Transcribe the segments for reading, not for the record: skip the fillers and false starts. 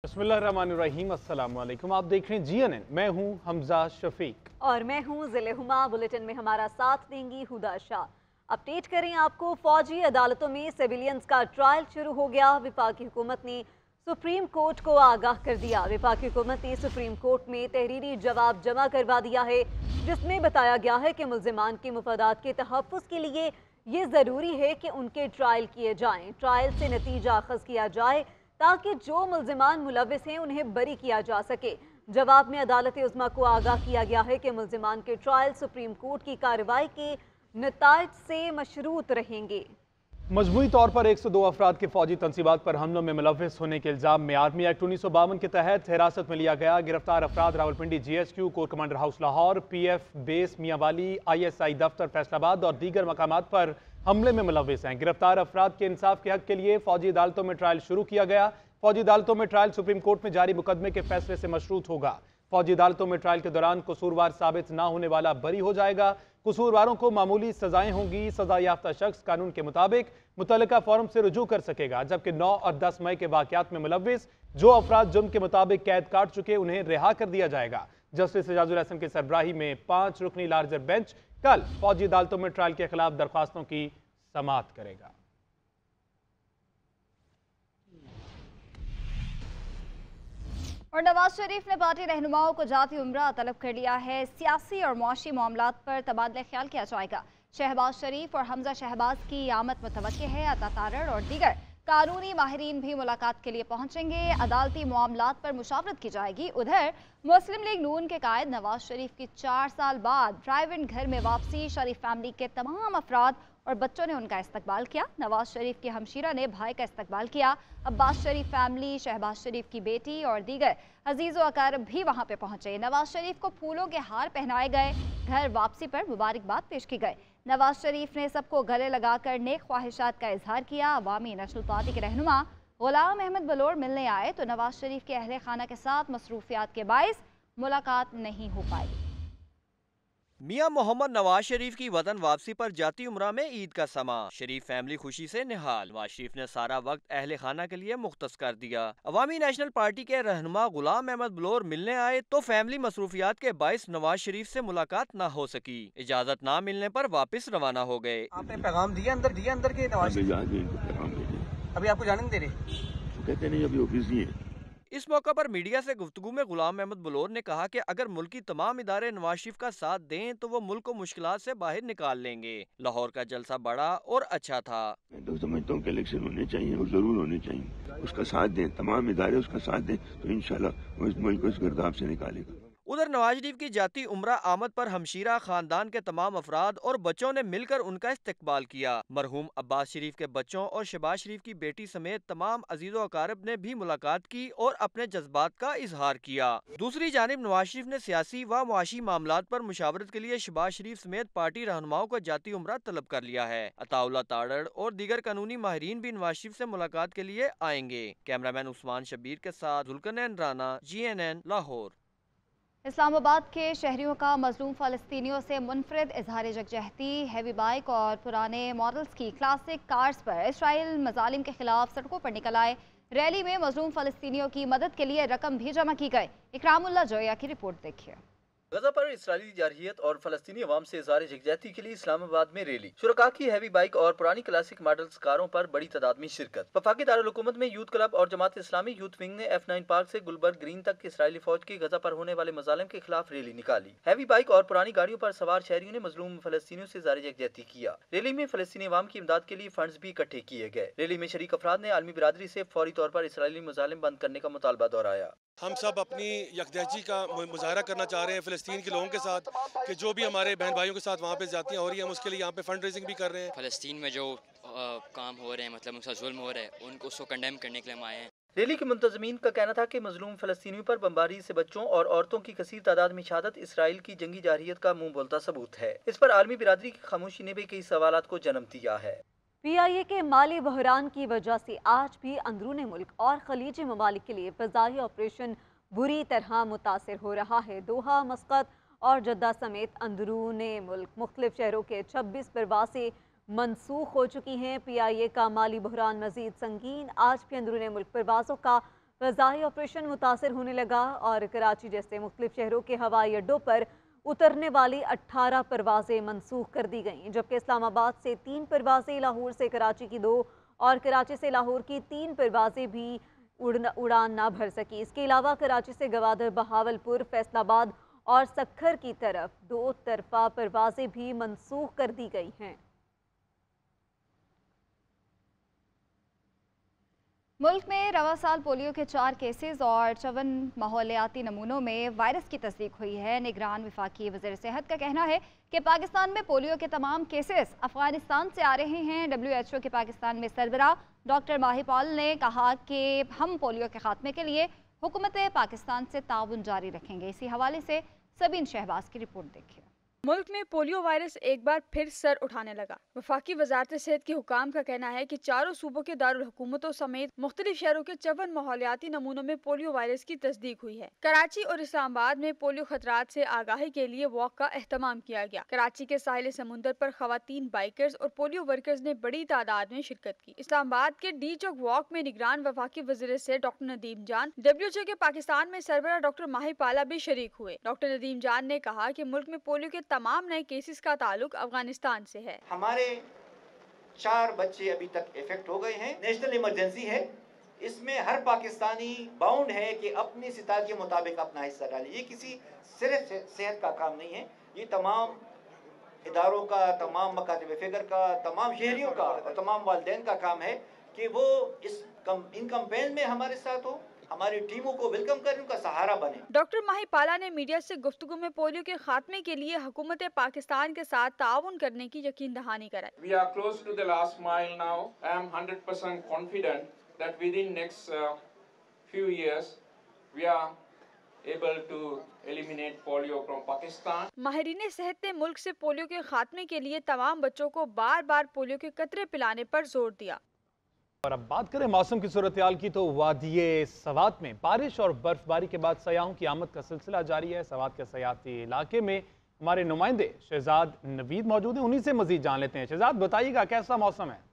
बिस्मिल्लाहिर्रहमानिर्रहीम, अस्सलाम वालेकुम। आप देख रहे हैं GNN। मैं हूं हमजा शफीक और मैं हूं जिले हुमा। बुलेटिन में हमारा साथ देंगी हुदा शाह। अपडेट करें आपको, फौजी अदालतों में सिविलियंस का ट्रायल शुरू हो गया। विफाकी हुकूमत ने सुप्रीम कोर्ट को आगाह कर दिया। विफाकी हुकूमत ने सुप्रीम कोर्ट में तहरीरी जवाब जमा करवा दिया है, जिसमें बताया गया है कि मुल्जिमान के मुफादात के तहफ़्फ़ुज़ के लिए ये ज़रूरी है कि उनके ट्रायल किए जाएँ। ट्रायल से नतीजा अखज़ किया जाए ताकि जो मुल्जिमान मुलविस हैं उन्हें बरी किया जा सके। जवाब में अदालत उज़्मा को आगाह किया गया है कि मुल्जिमान के ट्रायल सुप्रीम कोर्ट की कार्रवाई के नताइज से मशरूत रहेंगे। मजमूई तौर पर 102 अफराद के फौजी तनसीबात पर हमलों में मुलविस होने के इल्ज़ाम में आर्मी एक्ट 1952 के तहत हिरासत में लिया गया। गिरफ्तार अफराद Rawalpindi GSQ, core commander house Lahore, PF base Mianwali, ISI दफ्तर फैसलाबाद और दीगर मकामात पर हमले में मुलविस हैं। गिरफ्तार अफराद के इंसाफ के हक के लिए फौजी अदालतों में ट्रायल शुरू किया गया। फौजी अदालतों में ट्रायल सुप्रीम कोर्ट में जारी मुकदमे के फैसले से मशरूत होगा। फौजी अदालतों में ट्रायल के दौरान कसूरवार साबित न होने वाला बरी हो जाएगा। कसूरवारों को मामूली सजाएं होंगी। सजा याफ्ता शख्स कानून के मुताबिक मुतल्लिका फोरम से रुजू कर सकेगा, जबकि 9 और 10 मई के वाकयात में मुलविस जो अफराद जुर्म के मुताबिक कैद काट चुके उन्हें रिहा कर दिया जाएगा। जस्टिस एजाजुल हसन की सरबराही में 5 रुकनी लार्जर बेंच कल फौजी अदालतों में ट्रायल के खिलाफ दरख्वास्तों की समाअत करेगा। और नवाज शरीफ ने पार्टी रहनुमाओं को जाती उम्रा तलब कर लिया है। सियासी और मुआशी मामलात पर तबादला ख्याल किया जाएगा। शहबाज शरीफ और हमजा शहबाज की आमद मुतवक्की है। अता तारड़ और दीगर कानूनी माहिरीन भी मुलाकात के लिए पहुंचेंगे। अदालती मामलात पर मुशावरत की जाएगी। उधर मुस्लिम लीग नून के कायद नवाज शरीफ की 4 साल बाद ड्राइव इन घर में वापसी। शरीफ फैमिली के तमाम अफराद और बच्चों ने उनका इस्तकबाल किया। नवाज शरीफ की हमशीरा ने भाई का इस्तकबाल किया। अब्बास शरीफ फैमिली, शहबाज शरीफ की बेटी और दीगर अजीज़ व अकारब भी वहां पे पहुंचे। नवाज शरीफ को फूलों के हार पहनाए गए। घर वापसी पर मुबारकबाद पेश की गई। नवाज शरीफ ने सबको गले लगाकर नेक ख्वाहिशात का इजहार किया। अवामी नेशनल पार्टी के रहनुमा गुलाम अहमद बलोर मिलने आए तो नवाज शरीफ के अहले खाना के साथ मसरूफियात के बाइस मुलाकात नहीं हो पाई। मियां मोहम्मद नवाज शरीफ की वतन वापसी पर जाती उम्रा में ईद का समा। शरीफ फैमिली खुशी से निहाल। नवाज शरीफ ने सारा वक्त अहले खाना के लिए मुख्तस कर दिया। अवामी नेशनल पार्टी के रहनुमा गुलाम अहमद बलोर मिलने आए तो फैमिली मसरूफियात के बाइस नवाज शरीफ से मुलाकात न हो सकी। इजाजत न मिलने पर वापस रवाना हो गए। आपने पैगाम दिया अंदर के नवाज अभी आपको जाने नहीं दे रहे, कहते नहीं अभी ऑफिस ही है। इस मौका पर मीडिया से गुफ्तगू में गुलाम अहमद बलोर ने कहा कि अगर मुल्क की तमाम इदारे नवाज शरीफ का साथ दें तो वो मुल्क को मुश्किलात से बाहर निकाल लेंगे। लाहौर का जलसा बड़ा और अच्छा था। मैं तो समझता हूँ कि इलेक्शन होने चाहिए और जरूर होने चाहिए। उसका साथ दें, तमाम इदारे उसका साथ दें तो इंशाल्लाह वो इस मुल्क को इस गिरदाव से निकालेगा। उधर नवाज शरीफ की जाती उम्रा आमद पर हमशीरा खानदान के तमाम अफराद और बच्चों ने मिलकर उनका इस्तकबाल किया। मरहूम अब्बास शरीफ के बच्चों और शहबाज शरीफ की बेटी समेत तमाम अजीज़ो अकारब ने भी मुलाकात की और अपने जज्बात का इजहार किया। दूसरी जानिब नवाज शरीफ ने सियासी व मुआशी मामलात पर मुशावरत के लिए शहबाज शरीफ समेत पार्टी रहनुमाओं को जाती उम्रा तलब कर लिया है। अताउल्लाह तारड़ और दीगर कानूनी माहिरीन भी नवाज शरीफ से मुलाकात के लिए आएंगे। कैमरामैन उस्मान शबीर के साथ जुल्करनैन राना, GNN लाहौर। इस्लामाबाद के शहरियों का मजलूम फ़लस्तीनियों से मुनफरिद इजहार यकजहती। हैवी बाइक और पुराने मॉडल्स की क्लासिक कार्स पर इसराइल मजालिम के खिलाफ सड़कों पर निकल आए। रैली में मजलूम फ़लस्तीनियों की मदद के लिए रकम भी जमा की गई। इकरामुल्लाह जोया की रिपोर्ट देखिए। गजा पर इसराइली जारहियत और फलस्तीनी अवाम से इज़हार यकजहती के लिए इस्लामाबाद में रैली। शुरका की हैवी बाइक और पुरानी क्लासिक मॉडल्स कारों पर बड़ी तादाद में शिरकत। वफाकी दारुल हुकूमत में यूथ क्लब और जमात इस्लामी यूथ विंग ने F9 पार्क से गुलबर्ग ग्रीन तक इसराइली फौज की गजा पर होने वाले मजालिम के खिलाफ रैली निकाली। हैवी बाइक और पुरानी गाड़ियों पर सवार शहरियों ने मजलूम फलस्तीनियों से इज़हार यकजहती किया। रैली में फलस्तीनी अवाम की इमदाद के लिए फंड्स भी इकट्ठे किए गए। रैली में शरीक अफराद ने आलमी बिरादरी से फौरी तौर पर इसराइली मजालिम बंद करने का मुतालबा दोहराया। हम सब अपनी यकजहती का मुजाहरा करना चाह रहे हैं फ़लस्तीन के लोगों के साथ कि जो भी हमारे बहन भाइयों के साथ वहाँ पे ज़्यादतियाँ हो रही हैं, हम उसके लिए यहाँ पे फंड रेजिंग भी कर रहे हैं। फ़लस्तीन में जो काम हो रहे हैं, मतलब उनका जुल्म हो रहा है, उनको उसको कंडेम करने के लिए हम आए हैं। रैली के मुंतज़मीन का कहना था कि मजलूम फ़लस्तीनियों पर बमबारी से बच्चों और औरतों की कसीर तादाद में शहादत इसराइल की जंगी जारहियत का मुंह बोलता सबूत है। इस पर आलमी बिरादरी की खामोशी ने भी कई सवालात को जन्म दिया है। PIA के माली बहरान की वजह से आज भी अंदरूनी मुल्क और खलीजी ममालिक के लिए फ़ज़ाई ऑपरेशन बुरी तरह मुतासिर हो रहा है। दोहा, मस्कत और जद्दा समेत अंदरूनी मुल्क मुख्तलिफ शहरों के 26 परवासें मनसूख हो चुकी हैं। PIA का माली बहरान मजीद संगीन। आज भी अंदरूनी मुल्क परवाज़ों का फ़ज़ाई ऑपरेशन मुतासर होने लगा और कराची जैसे मुख्तलिफ शहरों के हवाई अड्डों पर उतरने वाली 18 परवाज़ें मनसूख कर दी गईं, जबकि इस्लामाबाद से 3 परवाज़ें, लाहौर से कराची की 2 और कराची से लाहौर की 3 परवाज़ें भी उड़ान ना भर सकी। इसके अलावा कराची से गवादर, बहावलपुर, फैसलाबाद और सक्खर की तरफ 2 तरफा परवाज़ें भी मनसूख कर दी गई हैं। मुल्क में रवा साल पोलियो के 4 केसेस और 54 माहौलियाती नमूनों में वायरस की तस्दीक हुई है। निगरान वफाकी वज़ीर सेहत का कहना है कि पाकिस्तान में पोलियो के तमाम केसेस अफगानिस्तान से आ रहे हैं। WHO के पाकिस्तान में सरबराह डॉक्टर माहिपाल ने कहा कि हम पोलियो के खात्मे के लिए हुकूमत पाकिस्तान से ताउन जारी रखेंगे। इसी हवाले से सबीन शहबाज की रिपोर्ट देखिए। मुल्क में पोलियो वायरस एक बार फिर सर उठाने लगा। वफाकी वजारत सेहत के हुकाम का कहना है कि चारों सूबों के दारुल हुकूमतों समेत मुख्तलिफ शहरों के 54 माहौलियाती नमूनों में पोलियो वायरस की तस्दीक हुई है। कराची और इस्लामाबाद में पोलियो खतरात से आगाही के लिए वॉक का एहतमाम किया गया। कराची के साहिल समुंदर पर खवातीन बाइकर्स और पोलियो वर्कर्स ने बड़ी तादाद में शिरकत की। इस्लामाबाद के डी चौक वॉक में निगरान वफाकी वज़ीर सेहत डॉक्टर नदीम जान, WHO के पाकिस्तान में सरबराह डॉक्टर माहिपाला भी शरीक हुए। डॉक्टर नदीम जान ने कहा कि मुल्क में पोलियो के तमाम नए केसेस का ताल्लुक अफगानिस्तान से है। हमारे 4 बच्चे अभी तक इफेक्ट हो गए हैं। नेशनल इमरजेंसी है, इसमें हर पाकिस्तानी बाउंड है कि अपनी सितार के मुताबिक अपना हिस्सा डाले। ये किसी सिर्फ सेहत का काम नहीं है, ये तमाम इदारों का, तमाम मकातब फिक्र का, तमाम शहरियों का और तमाम वालिदैन का काम है कि वो इन कैंपेन में हमारे साथ हो, हमारी टीमों को वेलकम करें, उनका सहारा बने। डॉक्टर माहिपाला ने मीडिया से गुफ्तगू में पोलियो के खात्मे के लिए हुकूमत पाकिस्तान के साथ ताउन करने की यकीन दहानी कराई। We are close to the last mile now. I am 100% confident that within next few years we are able to eliminate polio from Pakistan. माहिरीन सेहत ने मुल्क से पोलियो के खात्मे के लिए तमाम बच्चों को बार बार पोलियो के कतरे पिलाने पर जोर दिया। और अब बात करें मौसम की सूरत-ए-हाल की, तो वादिये सवात में बारिश और बर्फबारी के बाद सयाहों की आमद का सिलसिला जारी है। सवात के सयाहती इलाके में हमारे नुमाइंदे शहजाद नवीद मौजूद हैं, उन्हीं से मजीद जान लेते हैं। शहजाद, बताइएगा कैसा मौसम है?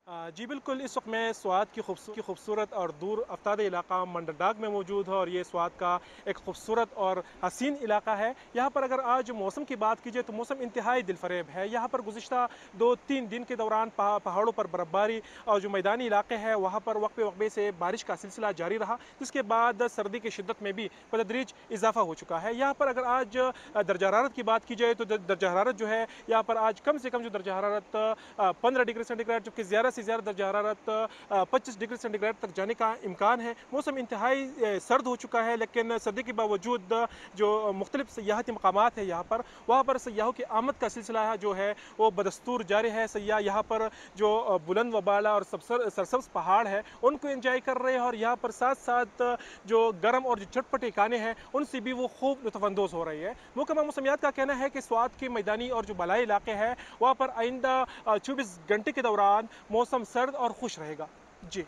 जी बिल्कुल, इस वक्त मैं स्वात की खूबसूरत और दूर अफ्ताद इलाका मंडरडाग में मौजूद है और ये स्वात का एक खूबसूरत और हसीन इलाका है। यहाँ पर अगर आज मौसम की बात कीजिए तो मौसम इंतहाई दिलफरेब है। यहाँ पर गुज़िश्ता 2-3 दिन के दौरान पहाड़ों पर बर्फबारी और जो मैदानी इलाके हैं वहाँ पर वक्फे वक्फे से बारिश का सिलसिला जारी रहा, जिसके बाद सर्दी की शिद्दत में भी बतदरीज इजाफा हो चुका है। यहाँ पर अगर आज दर्जा हरारत की बात की जाए तो दर्जा हरारत जो है यहाँ पर आज कम से कम जो दर्जा हरारत 15 डिग्री सेंटीग्रेड, जबकि ज़्यादा से ज़्यादा दर्जा हरारत 25 डिग्री सेंटीग्रेड तक जाने का इम्कान है। मौसम इंतहाई सर्द हो चुका है, लेकिन सर्दी के बावजूद जो मुख्तलिफ सयाहती मकामात है यहाँ पर, वहाँ पर सयाहों की आमद का सिलसिला जो है वो बदस्तूर जारी है। सयाह यहाँ पर जो बुलंद व बाला और सरसब्ज पहाड़ है उनको एंजॉय कर रहे हैं और यहाँ पर साथ साथ जो गर्म और जो चटपटे खाने हैं उनसे भी वो खूब लुत्फ़अंदोज़ हो रही है। महकमा मौसमियात का कहना है कि स्वात के मैदानी और जो बलाई इलाके हैं वहाँ पर आइंदा 24 घंटे के दौरान मौसम सर्द और खुश रहेगा। जी,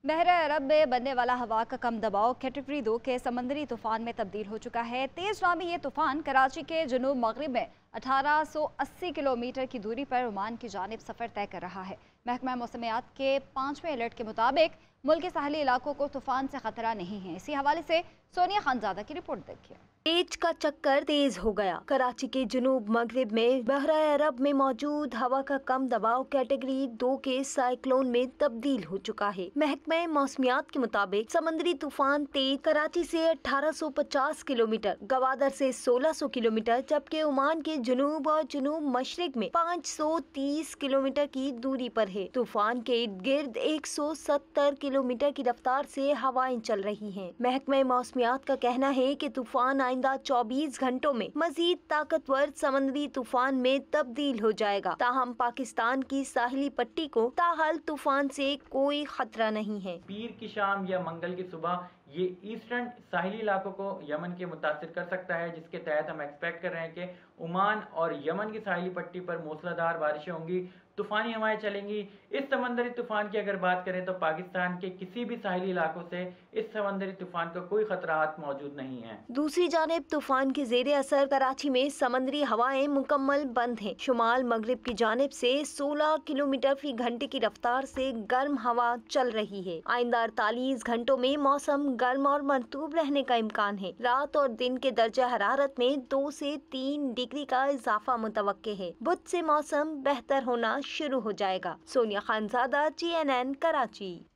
बहरा अरब में बनने वाला हवा का कम दबाव कैटेगरी 2 के समंदरी तूफान में तब्दील हो चुका है। तेज़गामी ये तूफान कराची के जुनूब मगरिब में 1880 किलोमीटर की दूरी पर ओमान की जानिब सफ़र तय कर रहा है। महकमा मौसमियात के 5वें अलर्ट के मुताबिक मुल्क के साहली इलाकों को तूफान से खतरा नहीं है। इसी हवाले से सोनिया खानजादा की रिपोर्ट देखिए। तेज का चक्कर तेज हो गया। कराची के जुनूब मगरिब में बहरा अरब में मौजूद हवा का कम दबाव कैटेगरी 2 के साइक्लोन में तब्दील हो चुका है। महकमा मौसमियात के मुताबिक समंदरी तूफान तेज कराची से 1850 किलोमीटर, गवादर से 1600 किलोमीटर, जबकि ओमान के जुनूब और जुनूब मशरिक में 530 किलोमीटर की दूरी पर है। तूफान के इर्द गिर्द 170 किलोमीटर की रफ्तार से हवाएं चल रही हैं। महकमा मौसमियात का कहना है कि तूफान आइंदा 24 घंटों में मजीद ताकतवर समंदरी तूफान में तब्दील हो जाएगा। ताहम पाकिस्तान की साहिली पट्टी को ताहाल तूफान से कोई खतरा नहीं है। पीर की शाम या मंगल की सुबह ये ईस्टर्न साहिली इलाकों को यमन के मुतासिर कर सकता है, जिसके तहत हम एक्सपेक्ट कर रहे हैं कि ओमान और यमन की साहिली पट्टी पर मूसलाधार बारिशें होंगी। तूफानी हवाएं चलेंगी। इस समंदरी तूफान की अगर बात करें तो पाकिस्तान के किसी भी साहिली इलाकों से इस समंदरी तूफान का कोई खतरात मौजूद नहीं है। दूसरी जानिब तूफान के जेर असर कराची में समंदरी हवाएं मुकम्मल बंद हैं। शुमाल मगरिब की जानिब से 16 किलोमीटर फी घंटे की रफ्तार से गर्म हवा चल रही है। आइंदा 48 घंटों में मौसम गर्म और मरतूब रहने का इम्कान है। रात और दिन के दर्जा हरारत में 2 से 3 डिग्री का इजाफा मुतवक्के है। बुध से मौसम बेहतर होना शुरू हो जाएगा। सोनिया खानजादा, GNN, कराची।